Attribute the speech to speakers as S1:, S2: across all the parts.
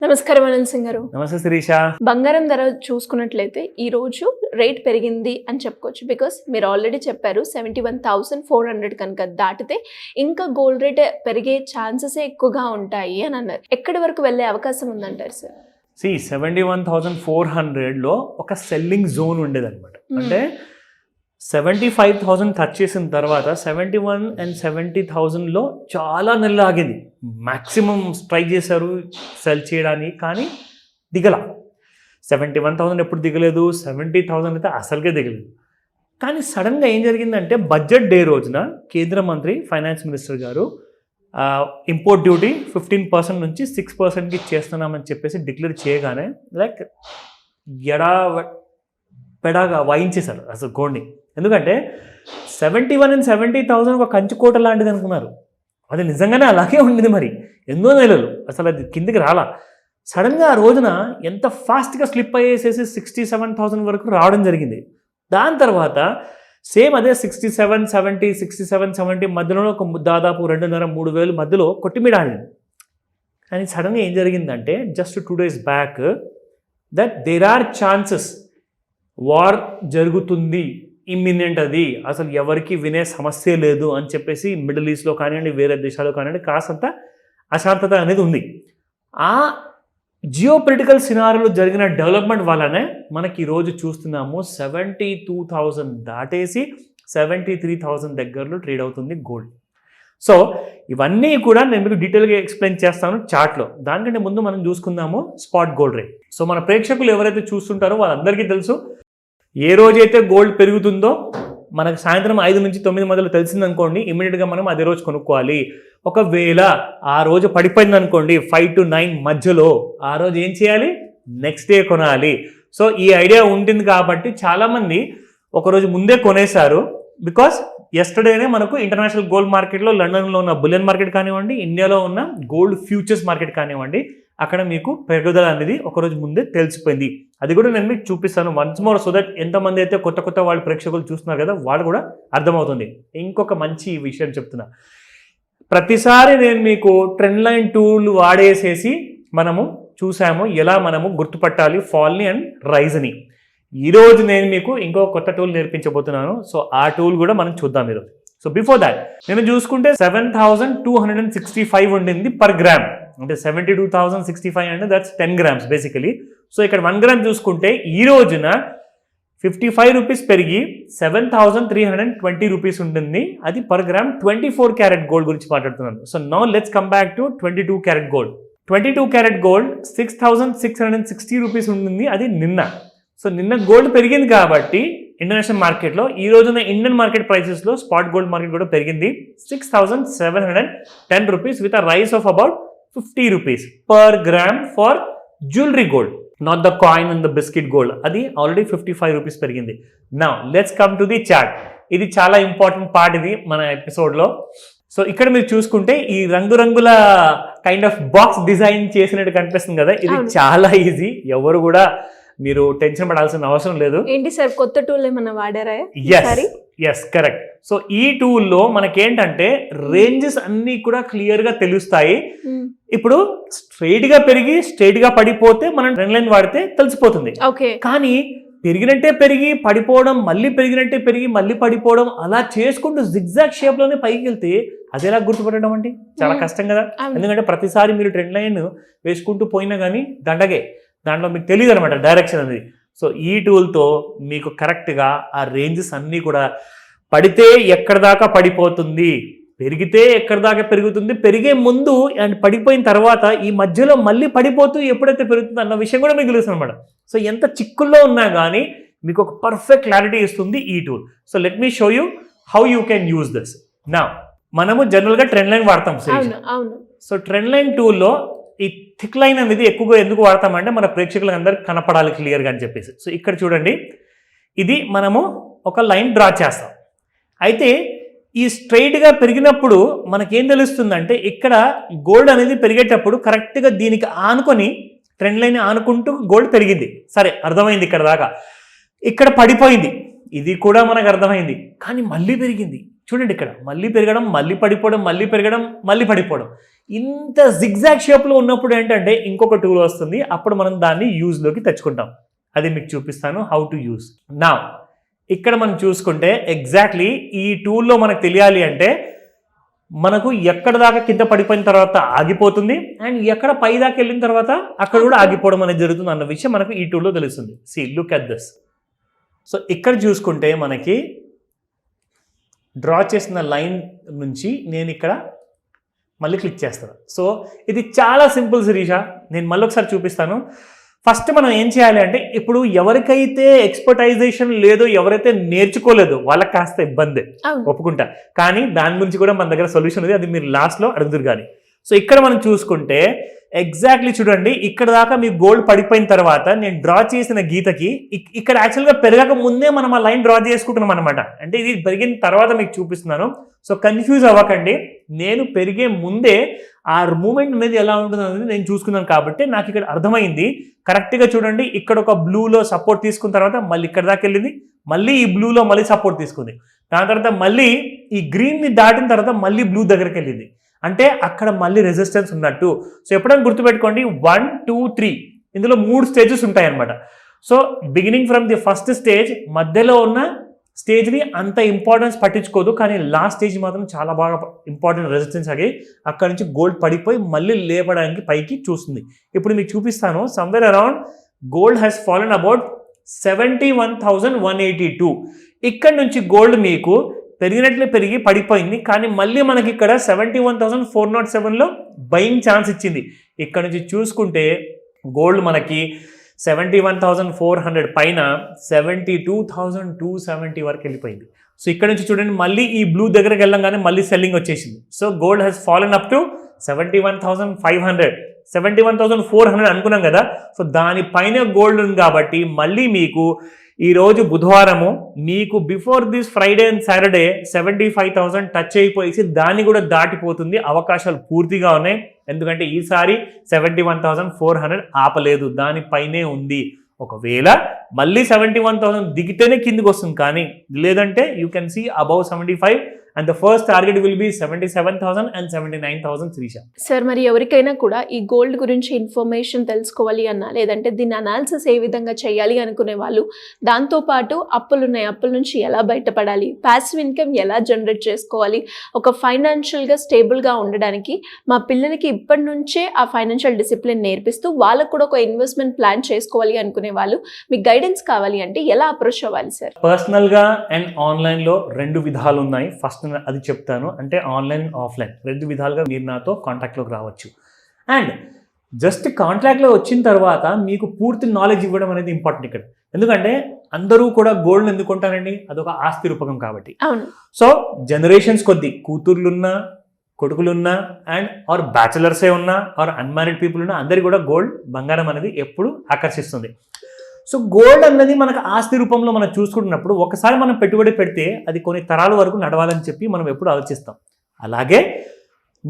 S1: నమస్కారం అనంత్ సింగ్ గారు.
S2: నమస్తే శిరీష.
S1: బంగారం ధర చూసుకున్నట్లయితే ఈ రోజు రేట్ పెరిగింది అని చెప్పుకోవచ్చు. బికాస్ మీరు ఆల్రెడీ చెప్పారు 71,400 కనుక దాటితే ఇంకా గోల్డ్ రేట్ పెరిగే ఛాన్సెస్ ఎక్కువగా ఉంటాయి అని అన్నారు. ఎక్కడి వరకు వెళ్ళే అవకాశం ఉందంటారు సార్?
S2: 71,400లో ఒక సెల్లింగ్ జోన్ ఉండేదన్నమాట. అంటే 75,000 టచ్ చేసిన తర్వాత 71 and 70,000లో చాలా నెలలు ఆగింది. మ్యాక్సిమం ట్రై చేశారు సెల్ చేయడానికి, కానీ దిగల. 71,000 ఎప్పుడు దిగలేదు, 70,000 అయితే అసలుకే దిగలేదు. కానీ సడన్గా ఏం జరిగిందంటే బడ్జెట్ డే రోజున కేంద్ర మంత్రి ఫైనాన్స్ మినిస్టర్ గారు ఇంపోర్ట్ డ్యూటీ 15% నుంచి 6%కి చేస్తున్నామని చెప్పేసి డిక్లేర్ చేయగానే లైక్ పెడాగా వాయించేశారు అసలు గోల్డ్ని. ఎందుకంటే 71 and 70,000 ఒక కంచుకోట లాంటిది అనుకున్నారు. అది నిజంగానే అలాగే ఉండింది. మరి ఎన్నో నెలలు అసలు అది కిందికి రాలా. సడన్గా ఆ రోజున ఎంత ఫాస్ట్గా స్లిప్ అయ్యేసేసి 67,000 వరకు రావడం జరిగింది. దాని తర్వాత సేమ్ అదే 67, 70 మధ్యలో ఒక దాదాపు 2,500-3 వేలు మధ్యలో కొట్టిమిడాడింది. కానీ సడన్గా ఏం జరిగిందంటే just 2 days back that there are chances war జరుగుతుంది, ఇమ్మినెంట్, అది అసలు ఎవరికి వినే సమస్య లేదు అని చెప్పేసి మిడిల్ ఈస్ట్లో కానివ్వండి, వేరే దేశాల్లో కానివ్వండి కాసంత అశాంతత అనేది ఉంది. ఆ జియో పొలిటికల్ సినారియోలో జరిగిన డెవలప్మెంట్ వల్లనే మనకి ఈరోజు చూస్తున్నాము 72,000 దాటేసి 73,000 దగ్గరలో ట్రేడ్ అవుతుంది గోల్డ్. సో ఇవన్నీ కూడా నేను మీకు డీటెయిల్గా ఎక్స్ప్లెయిన్ చేస్తాను చార్ట్లో. దానికంటే ముందు మనం చూసుకుందాము స్పాట్ గోల్డ్ రేట్. సో మన ప్రేక్షకులు ఎవరైతే చూస్తుంటారో వాళ్ళందరికీ తెలుసు, ఏ రోజైతే గోల్డ్ పెరుగుతుందో మనకు సాయంత్రం 5 నుంచి 9 మధ్యలో తెలిసిందనుకోండి, ఇమీడియట్గా మనం అదే రోజు కొనుక్కోవాలి. ఒకవేళ ఆ రోజు పడిపోయింది అనుకోండి 5 to 9 మధ్యలో, ఆ రోజు ఏం చేయాలి? నెక్స్ట్ డే కొనాలి. సో ఈ ఐడియా ఉంటుంది కాబట్టి చాలామంది ఒకరోజు ముందే కొనేశారు. బికాస్ ఎస్టర్డేనే మనకు ఇంటర్నేషనల్ గోల్డ్ మార్కెట్లో లండన్లో ఉన్న బులియన్ మార్కెట్ కానివ్వండి, ఇండియాలో ఉన్న గోల్డ్ ఫ్యూచర్స్ మార్కెట్ కానివ్వండి, అక్కడ మీకు పెరుగుదల అనేది ఒకరోజు ముందే తెలిసిపోయింది. అది కూడా నేను మీకు చూపిస్తాను వన్స్ మోర్, సో దట్ ఎంతమంది అయితే కొత్త వాళ్ళు ప్రేక్షకులు చూస్తున్నారు కదా వాళ్ళు కూడా అర్థమవుతుంది. ఇంకొక మంచి విషయం చెప్తున్నా, ప్రతిసారి నేను మీకు ట్రెండ్ లైన్ టూల్ వాడేసేసి మనము చూసాము ఎలా మనము గుర్తుపట్టాలి ఫాల్ని అండ్ రైజ్ని. ఈరోజు నేను మీకు ఇంకో కొత్త టూల్ నేర్పించబోతున్నాను. సో ఆ టూల్ కూడా మనం చూద్దాం ఈరోజు. సో బిఫోర్ దాట్ నేను చూసుకుంటే 7,265 ఉండింది పర్ గ్రామ్, అంటే 72,065 అంటే దట్స్ 10 grams బేసికలీ. సో ఇక్కడ 1 gram చూసుకుంటే ఈ రోజున 55 రూపీస్ పెరిగి 7,320 రూపీస్ ఉంటుంది. అది పర్ గ్రామ్ 24 క్యారెట్ గోల్డ్ గురించి మాట్లాడుతున్నాను. So now let's come back to 22 carat gold. 22 carat gold 6,660 rupees ఉంటుంది. అది నిన్న. సో నిన్న గోల్డ్ పెరిగింది కాబట్టి ఇంటర్నేషనల్ మార్కెట్లో, ఈ రోజున ఇండియన్ మార్కెట్ ప్రైసెస్లో స్పాట్ గోల్డ్ మార్కెట్ కూడా పెరిగింది 6,710 rupees with a rise of about 50 rupees per gram for jewellery gold, not the coin and the biscuit gold. అది ఆల్రెడీ 55 రూపీస్ పెరిగింది. Now let's come to the chart. ఇది చాలా important part ఇది మన ఎపిసోడ్లో. So ఇక్కడ మీరు చూసుకుంటే ఈ రంగురంగుల కైండ్ ఆఫ్ బాక్స్ డిజైన్ చేసినట్టు కనిపిస్తుంది కదా, ఇది చాలా ఈజీ. ఎవరు కూడా మీరు టెన్షన్ పడాల్సిన అవసరం లేదు.
S1: ఏంటి సార్ కొత్త టూల్ ఏమన్నా వాడారా?
S2: Yes correct. సో ఈ టూల్లో మనకేంటంటే రేంజెస్ అన్నీ కూడా క్లియర్గా తెలుస్తాయి. ఇప్పుడు స్ట్రైట్ గా పెరిగి స్ట్రైట్ గా పడిపోతే మనం ట్రెండ్ లైన్ వాడితే తెలిసిపోతుంది. కానీ పెరిగినట్టే పెరిగి పడిపోవడం, మళ్ళీ పెరిగినట్టే పెరిగి మళ్ళీ పడిపోవడం, అలా చేసుకుంటూ జిగ్జాగ్ షేప్ లోనే పైకి వెళ్తే అది ఎలా గుర్తుపట్టడం అంటే చాలా కష్టం కదా. ఎందుకంటే ప్రతిసారి మీరు ట్రెండ్ లైన్ వేసుకుంటూ పోయినా కానీ దండగే, దాంట్లో మీకు తెలియదు అనమాట డైరెక్షన్ అనేది. సో ఈ టూల్తో మీకు కరెక్ట్గా ఆ రేంజెస్ అన్నీ కూడా పడితే ఎక్కడ దాకా పడిపోతుంది, పెరిగితే ఎక్కడ దాకా పెరుగుతుంది, పెరిగే ముందు అండ్ పడిపోయిన తర్వాత ఈ మధ్యలో మళ్ళీ పడిపోతూ ఎప్పుడైతే పెరుగుతుంది అన్న విషయం కూడా మీకు తెలుస్తుంది అనమాట. సో ఎంత చిక్కుల్లో ఉన్నా కానీ మీకు ఒక పర్ఫెక్ట్ క్లారిటీ ఇస్తుంది ఈ tool. So let me show you how you can use this. నా మనము జనరల్గా ట్రెండ్ లైన్ వాడతాం. సో ట్రెండ్ లైన్ టూల్లో ఈ థిక్ లైన్ అనేది ఎక్కువగా ఎందుకు వాడతామంటే మన ప్రేక్షకులకు అందరికి కనపడాలి క్లియర్గా అని చెప్పేసి. సో ఇక్కడ చూడండి, ఇది మనము ఒక లైన్ డ్రా చేస్తాం. అయితే ఈ స్ట్రైట్గా పెరిగినప్పుడు మనకేం తెలుస్తుందంటే ఇక్కడ గోల్డ్ అనేది పెరిగేటప్పుడు కరెక్ట్గా దీనికి ఆనుకొని ట్రెండ్ లైన్ ఆనుకుంటూ గోల్డ్ పెరిగింది. సరే అర్థమైంది ఇక్కడ దాకా. ఇక్కడ పడిపోయింది, ఇది కూడా మనకు అర్థమైంది. కానీ మళ్ళీ పెరిగింది. చూడండి ఇక్కడ మళ్ళీ పెరగడం, మళ్ళీ పడిపోవడం, మళ్ళీ పెరగడం, మళ్ళీ పడిపోవడం. ఇంత జిగ్జాగ్ షేప్లో ఉన్నప్పుడు ఏంటంటే ఇంకొక టూల్ వస్తుంది, అప్పుడు మనం దాన్ని యూజ్లోకి తెచ్చుకుంటాం. అది మీకు చూపిస్తాను హౌ టు యూజ్. నా ఇక్కడ మనం చూసుకుంటే ఎగ్జాక్ట్లీ ఈ టూల్లో మనకు తెలియాలి అంటే మనకు ఎక్కడ దాకా కింద పడిపోయిన తర్వాత ఆగిపోతుంది అండ్ ఎక్కడ పై దాకా వెళ్ళిన తర్వాత అక్కడ కూడా ఆగిపోవడం అనేది జరుగుతుంది అన్న విషయం మనకు ఈ టూల్లో తెలుస్తుంది. See look at this. So ఇక్కడ చూసుకుంటే మనకి డ్రా చేసిన లైన్ నుంచి నేను ఇక్కడ మళ్ళీ క్లిక్ చేస్తాను. సో ఇది చాలా సింపుల్ శిరీష, నేను మళ్ళీ ఒకసారి చూపిస్తాను. ఫస్ట్ మనం ఏం చేయాలి అంటే ఇప్పుడు ఎవరికైతే ఎక్స్పర్టైజేషన్ లేదో, ఎవరైతే నేర్చుకోలేదో వాళ్ళకి కాస్త ఇబ్బంది ఒప్పుకుంటా, కానీ దాని గురించి కూడా మన దగ్గర సొల్యూషన్ ఉంది, అది మీరు లాస్ట్లో అడుగుదురు కానీ. సో ఇక్కడ మనం చూసుకుంటే ఎగ్జాక్ట్లీ చూడండి, ఇక్కడ దాకా మీ గోల్డ్ పడిపోయిన తర్వాత నేను డ్రా చేసిన గీతకి ఇక్కడ యాక్చువల్గా పెరగక ముందే మనం ఆ లైన్ డ్రా చేసుకుంటున్నాం అనమాట. అంటే ఇది పెరిగిన తర్వాత మీకు చూపిస్తున్నాను. సో కన్ఫ్యూజ్ అవ్వకండి, నేను పెరిగే ముందే ఆ మూమెంట్ అనేది ఎలా ఉంటుంది అనేది నేను చూసుకున్నాను కాబట్టి నాకు ఇక్కడ అర్థమైంది. కరెక్ట్గా చూడండి, ఇక్కడ ఒక బ్లూలో సపోర్ట్ తీసుకున్న తర్వాత మళ్ళీ ఇక్కడ దాకా వెళ్ళింది, మళ్ళీ ఈ బ్లూలో మళ్ళీ సపోర్ట్ తీసుకుంది, దాని తర్వాత మళ్ళీ ఈ గ్రీన్ని దాటిన తర్వాత మళ్ళీ బ్లూ దగ్గరికి వెళ్ళింది. అంటే అక్కడ మళ్ళీ రెసిస్టెన్స్ ఉన్నట్టు. సో ఎప్పుడైనా గుర్తుపెట్టుకోండి 1, 2, 3 ఇందులో 3 స్టేజెస్ ఉంటాయి అనమాట. So beginning from the first stage, మధ్యలో ఉన్న స్టేజ్ని అంత ఇంపార్టెన్స్ పట్టించుకోదు, కానీ లాస్ట్ స్టేజ్ మాత్రం చాలా బాగా ఇంపార్టెంట్ రెసిస్టెన్స్ ఆగి అక్కడ నుంచి గోల్డ్ పడిపోయి మళ్ళీ లేపడానికి పైకి చూస్తుంది. ఇప్పుడు మీకు చూపిస్తాను. Somewhere around gold has fallen about 71,182. ఇక్కడ నుంచి గోల్డ్ మీకు పెరిగినట్లే పెరిగి పడిపోయింది, కానీ మళ్ళీ మనకి ఇక్కడ 71,407లో బయింగ్ ఛాన్స్ ఇచ్చింది. ఇక్కడ నుంచి చూసుకుంటే గోల్డ్ మనకి 71,400 పైన 72,270 వరకు వెళ్ళిపోయింది. సో ఇక్కడ నుంచి చూడండి, మళ్ళీ ఈ బ్లూ దగ్గరికి వెళ్ళంగానే మళ్ళీ సెల్లింగ్ వచ్చేసింది. So gold has fallen up to 71,500, 71,400 అనుకున్నాం కదా. సో దానిపైన గోల్డ్ ఉంది కాబట్టి మళ్ళీ మీకు ఈరోజు బుధవారము మీకు before this Friday and Saturday 75,000 touch అయిపోయేసి దాన్ని కూడా దాటిపోతుంది. అవకాశాలు పూర్తిగా ఉన్నాయి, ఎందుకంటే ఈసారి 71,400 ఆపలేదు, దానిపైనే ఉంది. ఒకవేళ మళ్ళీ 71,000 దిగితేనే కిందికి వస్తుంది, కానీ లేదంటే you can see above 75 and the first target will be 77,000 and 79,000 Sirisha.
S1: Sir, మరి ఎవరికైనా కూడా ఈ గోల్డ్ గురించి ఇన్ఫర్మేషన్ తెలుసుకోవాలి అన్నా, లేదంటే దీని అనాలిసిస్ ఏ విధంగా చేయాలి అనుకునే వాళ్ళు, దాంతోపాటు అప్పులు ఉన్నాయి, అప్పుల నుంచి ఎలా బయటపడాలి, ప్యాసివ్ ఇన్కమ్ ఎలా జనరేట్ చేసుకోవాలి, ఒక ఫైనాన్షియల్గా స్టేబుల్గా ఉండడానికి మా పిల్లలకి ఇప్పటి నుంచే ఆ ఫైనాన్షియల్ డిసిప్లిన్ నేర్పిస్తూ వాళ్ళకు కూడా ఒక ఇన్వెస్ట్మెంట్ ప్లాన్ చేసుకోవాలి అనుకునే వాళ్ళు మీకు గైడెన్స్ కావాలి అంటే ఎలా అప్రోచ్ అవ్వాలి సార్?
S2: పర్సనల్గా అండ్ ఆన్లైన్లో 2 విధాలు ఉన్నాయి. ఫస్ట్ అది చెప్తాను, అంటే ఆన్లైన్ ఆఫ్లైన్ 2 విధాలుగా మీరు నాతో కాంటాక్ట్లోకి రావచ్చు. అండ్ జస్ట్ కాంట్రాక్ట్లో వచ్చిన తర్వాత మీకు పూర్తి నాలెడ్జ్ ఇవ్వడం అనేది ఇంపార్టెంట్ ఇక్కడ. ఎందుకంటే అందరూ కూడా గోల్డ్ ఎందుకు కొంటారండి, అదొక ఆస్తి రూపకం కాబట్టి. సో జనరేషన్స్ కొద్ది కూతుర్లున్నా కొడుకులున్నా అండ్ ఆర్ బ్యాచులర్సే ఉన్నా ఆర్ అన్మ్యారీడ్ పీపుల్ ఉన్నా అందరికీ కూడా గోల్డ్ బంగారం అనేది ఎప్పుడు ఆకర్షిస్తుంది. సో గోల్డ్ అన్నది మనకు ఆస్తి రూపంలో మనం చూసుకుంటున్నప్పుడు ఒకసారి మనం పెట్టుబడి పెడితే అది కొన్ని తరాల వరకు నడవాలని చెప్పి మనం ఎప్పుడు ఆలోచిస్తాం. అలాగే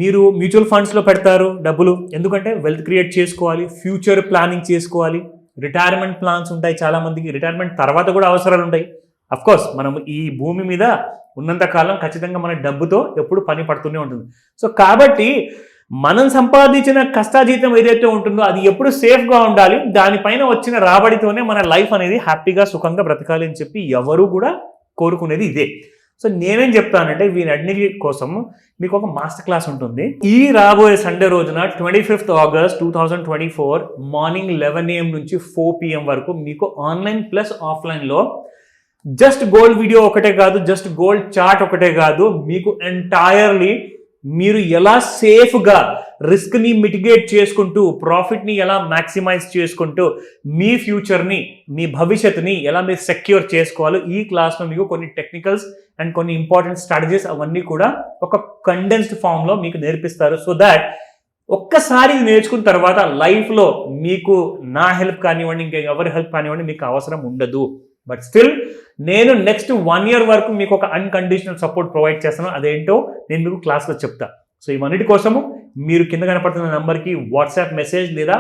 S2: మీరు మ్యూచువల్ ఫండ్స్లో పెడతారు డబ్బులు, ఎందుకంటే వెల్త్ క్రియేట్ చేసుకోవాలి, ఫ్యూచర్ ప్లానింగ్ చేసుకోవాలి, రిటైర్మెంట్ ప్లాన్స్ ఉంటాయి చాలామందికి, రిటైర్మెంట్ తర్వాత కూడా అవసరాలు ఉంటాయి. అఫ్కోర్స్ మనం ఈ భూమి మీద ఉన్నంత కాలం ఖచ్చితంగా మన డబ్బుతో ఎప్పుడు పని పడుతూనే ఉంటుంది. సో కాబట్టి మనం సంపాదించిన కష్టాజీతం ఏదైతే ఉంటుందో అది ఎప్పుడు సేఫ్గా ఉండాలి, దానిపైన వచ్చిన రాబడితోనే మన లైఫ్ అనేది హ్యాపీగా సుఖంగా బ్రతకాలి అని చెప్పి ఎవరు కూడా కోరుకునేది ఇదే. సో నేనేం చెప్తానంటే వీరన్నిటి కోసం మీకు ఒక మాస్టర్ క్లాస్ ఉంటుంది. ఈ రాబోయే సండే రోజున 25th August 2024 మార్నింగ్ 11 AM నుంచి 4 PM వరకు మీకు ఆన్లైన్ ప్లస్ ఆఫ్లైన్లో జస్ట్ గోల్డ్ వీడియో ఒకటే కాదు, జస్ట్ గోల్డ్ చార్ట్ ఒకటే కాదు, మీకు ఎంటైర్లీ మీరు ఎలా సేఫ్గా రిస్క్ని మిటిగేట్ చేసుకుంటూ ప్రాఫిట్ని ఎలా మ్యాక్సిమైజ్ చేసుకుంటూ మీ ఫ్యూచర్ని మీ భవిష్యత్తుని ఎలా మీరు సెక్యూర్ చేసుకోవాలో ఈ క్లాస్లో మీకు కొన్ని టెక్నికల్స్ అండ్ కొన్ని ఇంపార్టెంట్ స్ట్రాటజీస్ అవన్నీ కూడా ఒక కండెన్స్డ్ ఫామ్లో మీకు నేర్పిస్తారు. సో దాట్ ఒక్కసారి నేర్చుకున్న తర్వాత లైఫ్లో మీకు నా హెల్ప్ కానివ్వండి, ఇంకా ఎవరి హెల్ప్ కానివ్వండి మీకు అవసరం ఉండదు. బట్ స్టిల్ నేను నెక్స్ట్ 1 year వరకు మీకు ఒక అన్కండిషనల్ సపోర్ట్ ప్రొవైడ్ చేస్తాను. అదేంటో నేను మీకు క్లాస్లో చెప్తా. సో ఇవన్నిటి కోసము మీరు కింద కనపడుతున్న నెంబర్కి వాట్సాప్ మెసేజ్ లేదా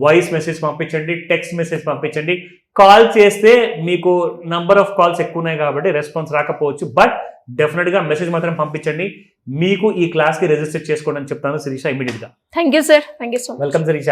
S2: వాయిస్ మెసేజ్ పంపించండి, టెక్స్ట్ మెసేజ్ పంపించండి. కాల్ చేస్తే మీకు నంబర్ ఆఫ్ కాల్స్ ఎక్కువ ఉన్నాయి కాబట్టి రెస్పాన్స్ రాకపోవచ్చు, బట్ డెఫినెట్గా మెసేజ్ మాత్రం పంపించండి. మీకు ఈ క్లాస్కి రిజిస్టర్ చేసుకోండి అని చెప్తాను శిరీష ఇమీడియట్గా.
S1: Thank you sir, thank you so much.
S2: Welcome Sirisha.